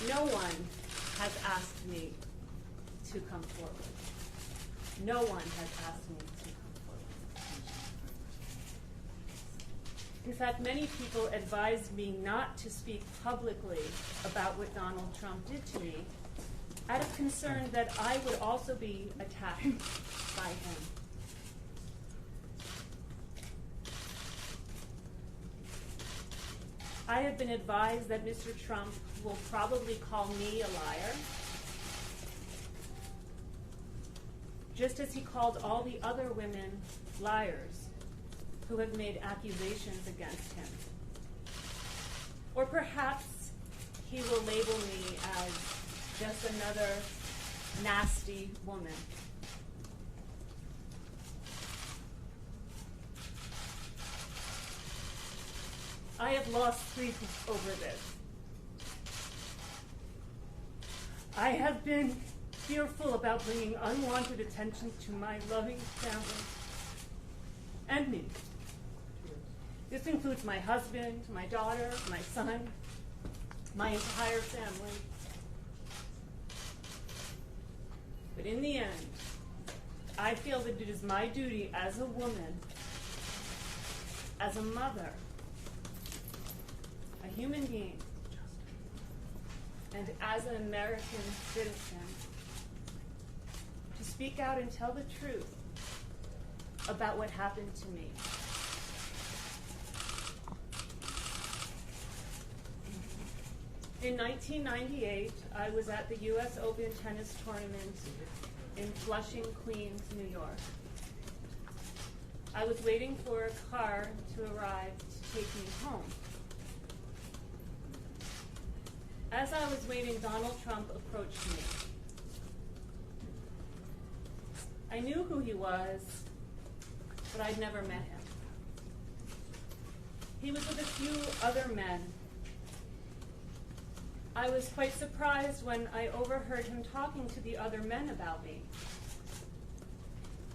No one has asked me to come forward. No one has asked me to come forward. In fact, many people advised me not to speak publicly about what Donald Trump did to me, out of concern that I would also be attacked by him. I have been advised that Mr. Trump will probably call me a liar, just as he called all the other women liars who have made accusations against him. Or perhaps he will label me as just another nasty woman. I have lost sleep over this. I have been fearful about bringing unwanted attention to my loving family and me. This includes my husband, my daughter, my son, my entire family. But in the end, I feel that it is my duty as a woman, as a mother, a human being, and as an American citizen, to speak out and tell the truth about what happened to me. In 1998, I was at the U.S. Open tennis tournament in Flushing, Queens, New York. I was waiting for a car to arrive to take me home. As I was waiting, Donald Trump approached me. I knew who he was, but I'd never met him. He was with a few other men. I was quite surprised when I overheard him talking to the other men about me.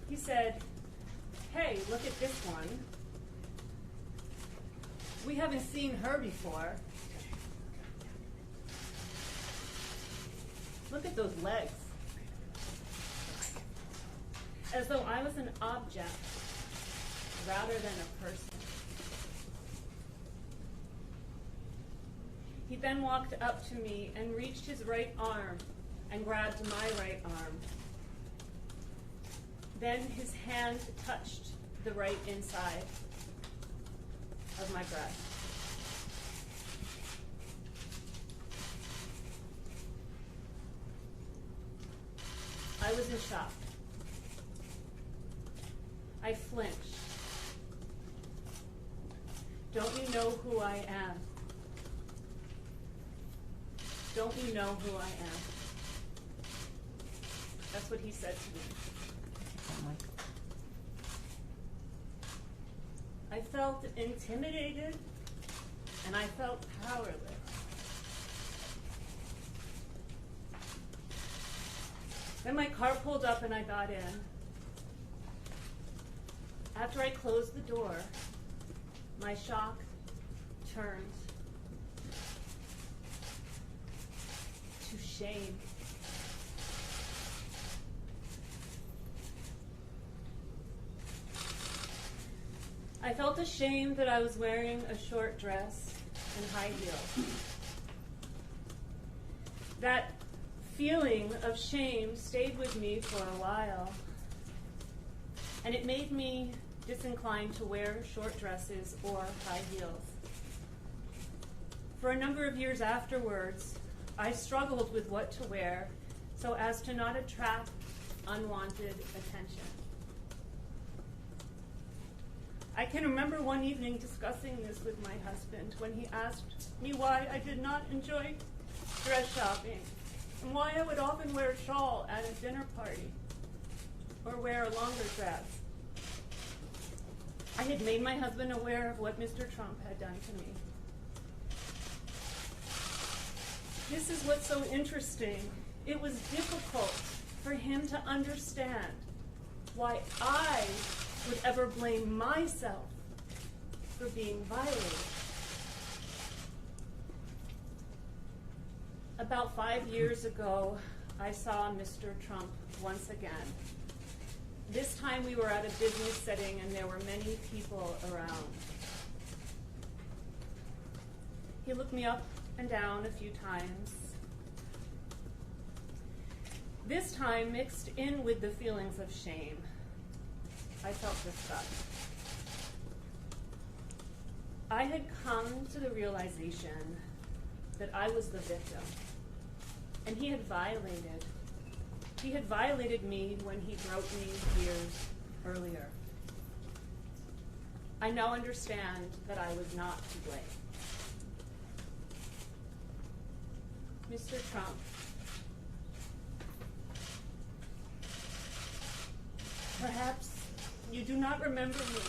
He said, "Hey, look at this one. We haven't seen her before. Look at those legs." As though I was an object rather than a person. He then walked up to me and reached his right arm and grabbed my right arm. Then his hand touched the right inside of my breast. I was in shock. I flinched. "Don't you know who I am? Don't you know who I am?" That's what he said to me. I felt intimidated, and I felt powerless. Then my car pulled up and I got in. After I closed the door, my shock turned to shame. I felt ashamed that I was wearing a short dress and high heels. That feeling of shame stayed with me for a while, and it made me disinclined to wear short dresses or high heels. For a number of years afterwards, I struggled with what to wear so as to not attract unwanted attention. I can remember one evening discussing this with my husband when he asked me why I did not enjoy dress shopping and why I would often wear a shawl at a dinner party or wear a longer dress. I had made my husband aware of what Mr. Trump had done to me. This is what's so interesting. It was difficult for him to understand why I would ever blame myself for being violated. About 5 years ago, I saw Mr. Trump once again. This time we were at a business setting and there were many people around. He looked me up and down a few times. This time, mixed in with the feelings of shame, I felt disgust. I had come to the realization that I was the victim, and he had violated me when he groped me years earlier. I now understand that I was not to blame. Mr. Trump, perhaps you do not remember me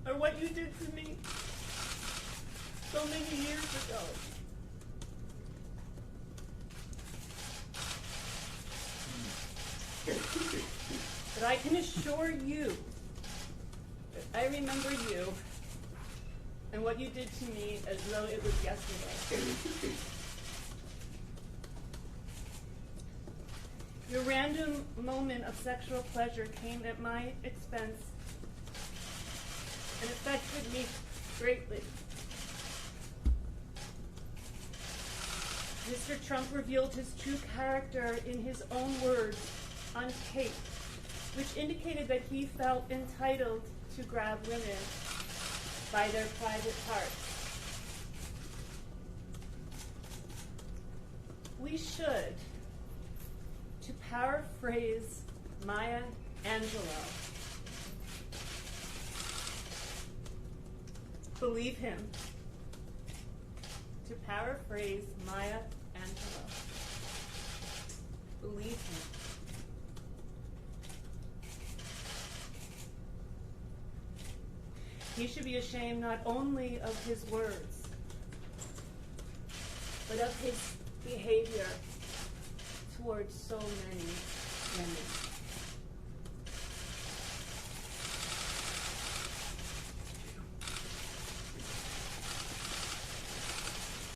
or what you did to me so many years ago. But I can assure you that I remember you and what you did to me as though it was yesterday. Your random moment of sexual pleasure came at my expense and affected me greatly. Mr. Trump revealed his true character in his own words on tape, which indicated that he felt entitled to grab women by their private parts. We should, to paraphrase Maya Angelou, believe him. To paraphrase Maya Angelou, believe him. He should be ashamed not only of his words, but of his behavior towards so many women.